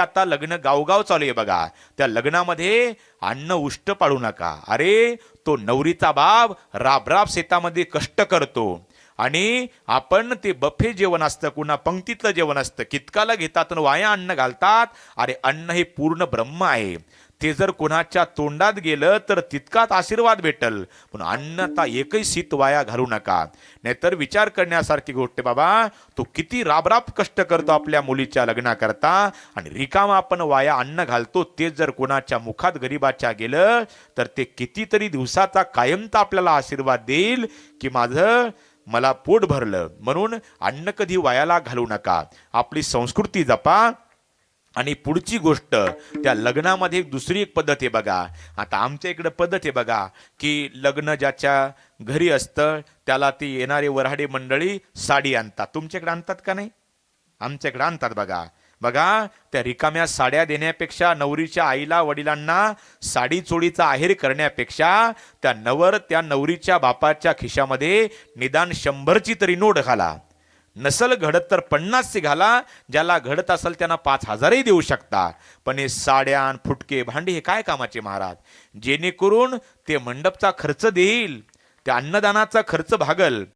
आता लग्न गावगाव चालू आहे बघा. त्या लग्नामध्ये अन्न उष्ट पाडू नका. अरे तो नवरीचा बाप राबराब शेतामध्ये कष्ट करतो आणि आपण ते बफे जेवण असतं, कुणा पंक्तीतलं जेवण असतं, कितकाला घेतात आणि वाया अन्न घालतात. अरे अन्न हे पूर्ण ब्रह्म आहे. ते जर कोणाच्या तोंडात गेलं तर तितकाच आशीर्वाद भेटल. पण अन्न आता एकही शीत वाया घालू नका. नाहीतर विचार करण्यासारखी गोष्ट बाबा, तो किती राबराब कष्ट करतो आपल्या मुलीच्या लग्नाकरता आणि रिकामा आपण वाया अन्न घालतो. ते जर कोणाच्या मुखात गरीबाच्या गेलं तर ते कितीतरी दिवसाचा कायमचा आपल्याला आशीर्वाद देईल की मला पोट भरलं. म्हणून अन्न कधी वायाला घालू नका. आपली संस्कृती जपा. आणि पुढची गोष्ट, त्या लग्नामध्ये दुसरी एक पद्धत आहे बघा. आता आमच्या इकडे पद्धत आहे बघा की लग्न ज्याच्या घरी असतं त्याला ती येणारे वऱ्हाडी मंडळी साडी आणतात. तुमच्याकडे आणतात का नाही? आमच्याकडे आणतात बघा. बघा त्या रिकाम्या साड्या देण्यापेक्षा, नवरीच्या आईला वडिलांना साडी चोळीचा आहेर करण्यापेक्षा त्या नवरीच्या बापाच्या खिशामध्ये निदान 100ची तरी नोट घाला. नसल घडत तर 50ची घाला. ज्याला घडत असेल त्यांना 5,000ही देऊ शकता. पण हे साड्या फुटके भांडी हे काय कामाचे महाराज? जेणेकरून ते मंडपचा खर्च देईल, त्या अन्नदानाचा खर्च भागल.